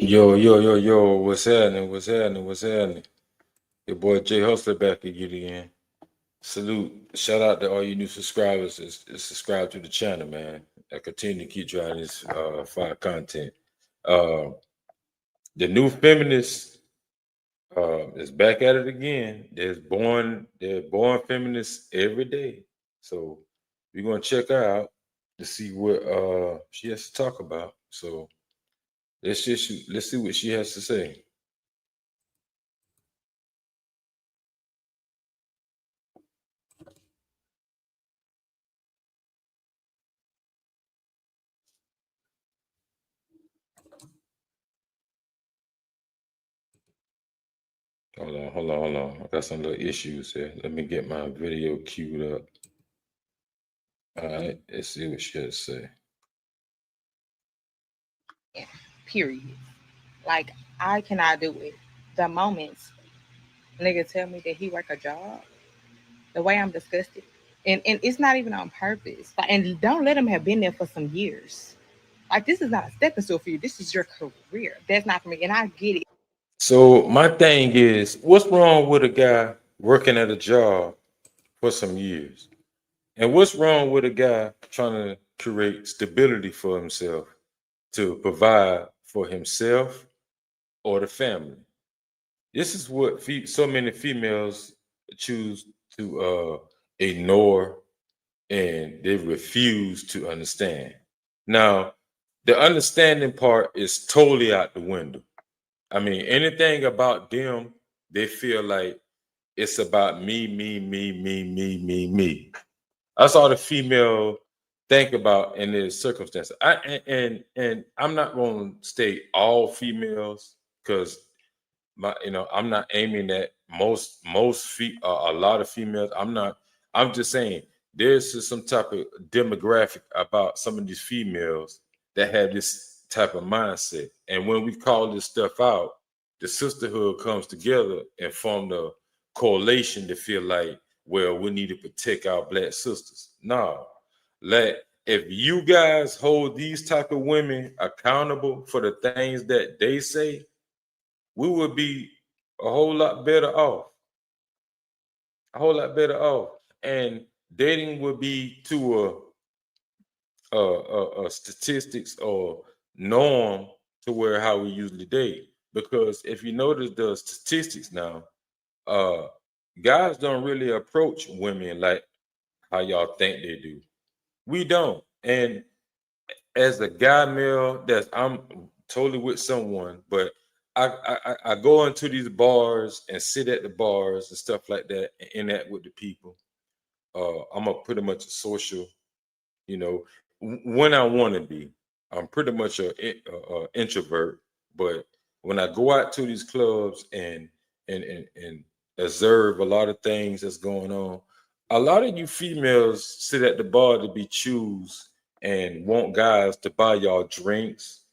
Yo, yo, yo, yo, what's happening? What's happening? What's happening? Your boy Jay Hustler back again. Salute. Shout out to all you new subscribers that subscribe to the channel, man. I continue to keep trying this fire content. Uh, the new feminist is back at it again. They're born feminists every day. So we're gonna check her out to see what she has to talk about. So let's see what she has to say. Hold on. I got some little issues here. Let me get my video queued up. All right, let's see what she has to say. Period. Like I cannot do it. The moments nigga tell me that he work a job, the way I'm disgusted, and it's not even on purpose. Like, and don't let him have been there for some years. Like this is not a stepping stone for you. This is your career. That's not for me. And I get it. So my thing is, what's wrong with a guy working at a job for some years? And what's wrong with a guy trying to create stability for himself to provide for himself or the family? This is what so many females choose to ignore and they refuse to understand. Now, the understanding part is totally out the window. I mean, anything about them, they feel like it's about me. That's all the female think about in this circumstance. And I'm not going to state all females because I'm not aiming at a lot of females. I'm just saying there's just some type of demographic about some of these females that have this type of mindset. And when we call this stuff out, the sisterhood comes together and form the correlation to feel like, well, we need to protect our black sisters. No, let if you guys hold these type of women accountable for the things that they say, we would be a whole lot better off. A whole lot better off. And dating would be to a statistics or norm to where how we usually date. Because if you notice the statistics now, uh, guys don't really approach women like how y'all think they do. We don't. And as a guy male, that's I'm totally with someone, but I go into these bars and sit at the bars and stuff like that and interact with the people. I'm a pretty much a social, when I want to be. I'm pretty much a introvert, but when I go out to these clubs and observe a lot of things that's going on, a lot of you females sit at the bar to be choose and want guys to buy y'all drinks.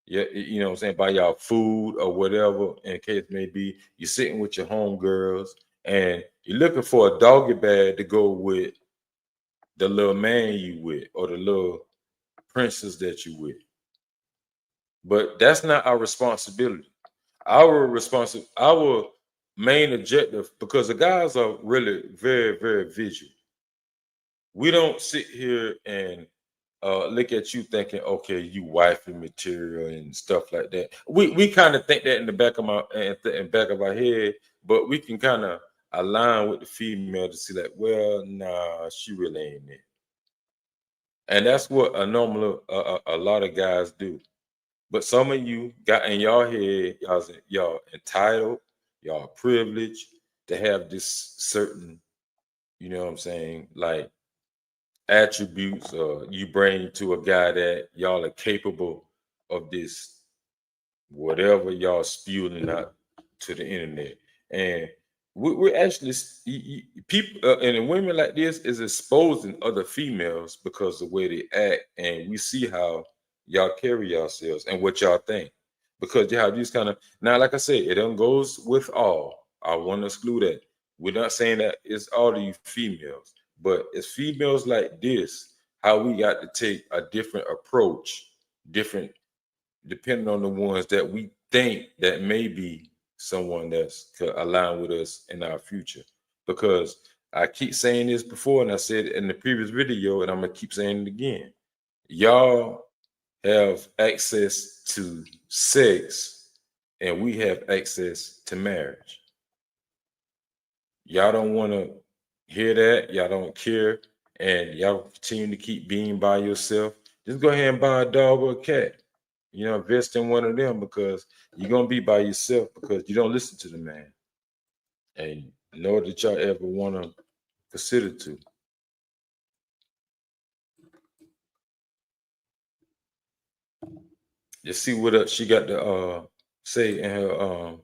Yeah, you know what I'm saying, buy y'all food or whatever, in case may be. You're sitting with your homegirls and you're looking for a doggy bag to go with the little man you with or the little princess that you with. But that's not our responsibility. Our main objective, because the guys are really very, very visual. We don't sit here and look at you thinking, okay, you wifey material and stuff like that. We kind of think that in the back of back of our head, but we can kind of align with the female to see like, well, nah, she really ain't it. And that's what a lot of guys do. But some of you got in your head, y'all entitled, y'all privileged to have this certain, you know what I'm saying, like attributes you bring to a guy that y'all are capable of this, whatever y'all spewing out to the internet. And we're actually people and women like this is exposing other females because of the way they act, and we see how y'all carry yourselves and what y'all think. Because you have these kind of now, like I said, it don't goes with all. I want to exclude that. We're not saying that it's all of you females, but it's females like this, how we got to take a different approach, different depending on the ones that we think that may be someone that's could align with us in our future. Because I keep saying this before, and I said it in the previous video, and I'm gonna keep saying it again. Y'all have access to sex, and we have access to marriage. Y'all don't want to hear that. Y'all don't care, and y'all continue to keep being by yourself. Just go ahead and buy a dog or a cat. Invest in one of them because you're gonna be by yourself because you don't listen to the man, and nor did y'all ever want to consider to. Just see what she got to say in her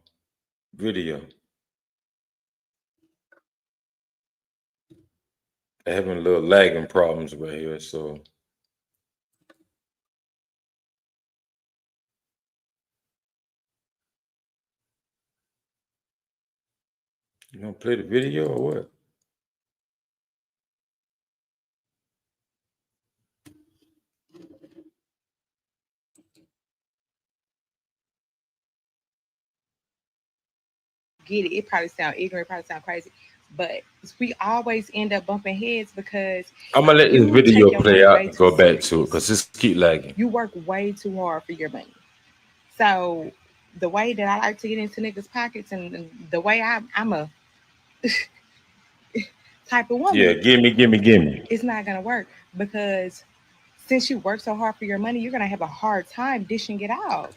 video. Having a little lagging problems right here, so you gonna play the video or what? Get it. It probably sound ignorant, probably sound crazy, but we always end up bumping heads because I'm gonna let this you video take your play money out way and too go back to it serious. because this keep lagging. You work way too hard for your money. So the way that I like to get into niggas' pockets and the way I'm a type of Yeah, woman, gimme. it's not gonna work because since you work so hard for your money, you're gonna have a hard time dishing it out.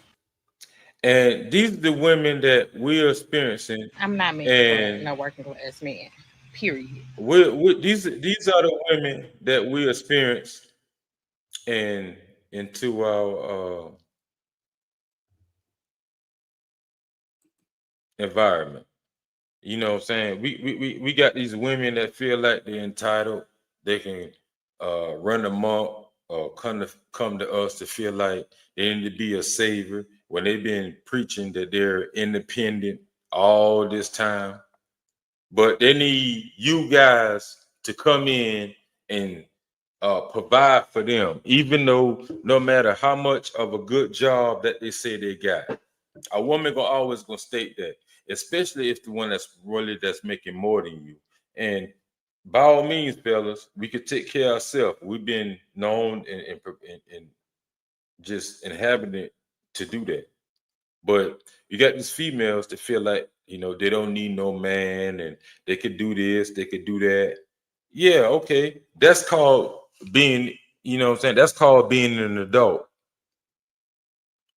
And these are the women that we're experiencing, I'm not meant for and no working class man. Period. these are the women that we experience in into our environment. You know what I'm saying? We got these women that feel like they're entitled. They can run amok or come to us to feel like they need to be a savior when they've been preaching that they're independent all this time. But they need you guys to come in and provide for them, even though no matter how much of a good job that they say they got. A woman gonna always gonna state that, especially if the one that's making more than you. And by all means, fellas, we could take care of ourselves. We've been known and just inhabited to do that. But you got these females that feel like they don't need no man and they could do this, they could do that. Yeah, okay, that's called being. What I'm saying, that's called being an adult.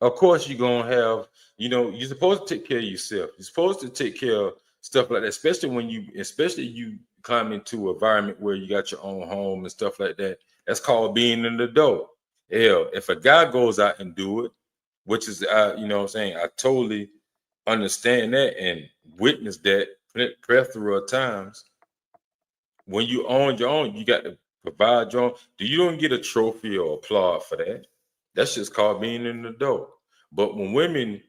Of course you're gonna have, you're supposed to take care of yourself. You're supposed to take care of stuff like that, especially you climb into an environment where you got your own home and stuff like that. That's called being an adult. Hell, if a guy goes out and do it, which is what I'm saying, I totally understand that and witness that plethora of times. When you own your own, you got to provide your own. You don't get a trophy or applaud for that. That's just called being an adult. But when women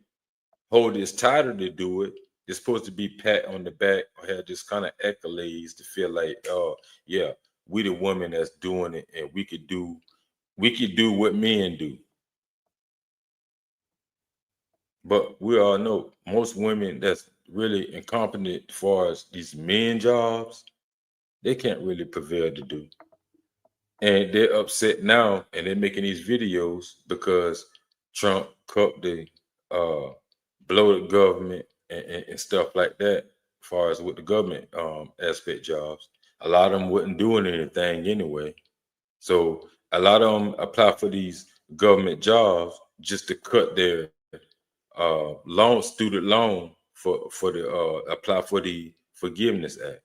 hold this title to do it, it's supposed to be pat on the back or have this kind of accolades to feel like, oh yeah, we the woman that's doing it, and we could do what men do. But we all know most women that's really incompetent as far as these men jobs, they can't really prevail to do. And they're upset now and they're making these videos because Trump cut the uh bloated government and stuff like that, as far as with the government aspect jobs. A lot of them wasn't doing anything anyway. So a lot of them apply for these government jobs just to cut their student loan for the apply for the Forgiveness Act.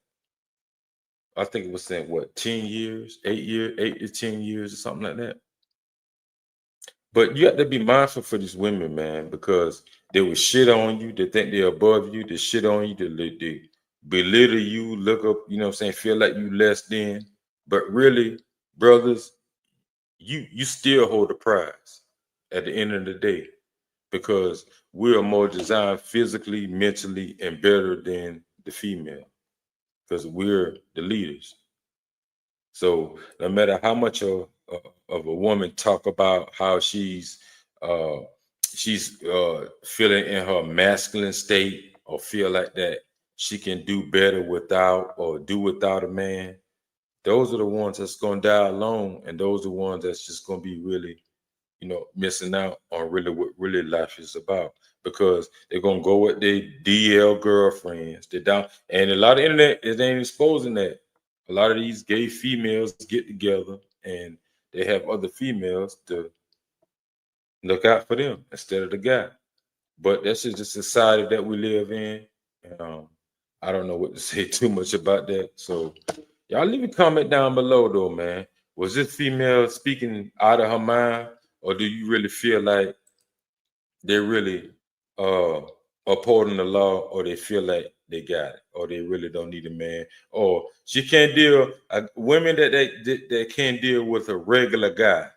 I think it was saying what, 10 years, 8 years, 8 to 10 years or something like that. But you have to be mindful for these women, man, because they will shit on you. They think they're above you. They shit on you. They belittle you, look up, what I'm saying, feel like you less than. But really, brothers, you still hold the prize at the end of the day because we are more designed physically, mentally, and better than the female because we're the leaders. So no matter how much of a woman talk about how she's uh, she's feeling in her masculine state or feel like that she can do better without or do without a man, those are the ones that's gonna die alone, and those are the ones that's just gonna be really, missing out on really what really life is about because they're gonna go with their DL girlfriends. They down, and a lot of internet it ain't exposing that. A lot of these gay females get together and they have other females to look out for them instead of the guy. But that's just the society that we live in. Um, I don't know what to say too much about that. So y'all leave a comment down below though, man. Was this female speaking out of her mind, or do you really feel like they're really uh upholding the law, or they feel like they got it, or they really don't need a man, or she can't deal women that can't deal with a regular guy.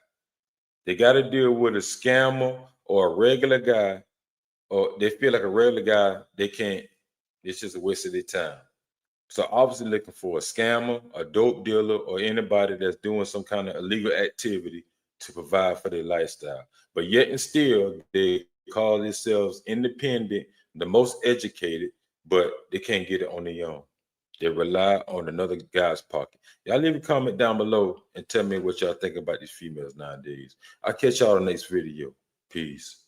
They got to deal with a scammer or a regular guy, or they feel like a regular guy, they can't. It's just a waste of their time. So obviously looking for a scammer, a dope dealer, or anybody that's doing some kind of illegal activity to provide for their lifestyle. But yet and still, they call themselves independent, the most educated, but they can't get it on their own. They rely on another guy's pocket. Y'all leave a comment down below and tell me what y'all think about these females nowadays. I'll catch y'all in the next video. Peace.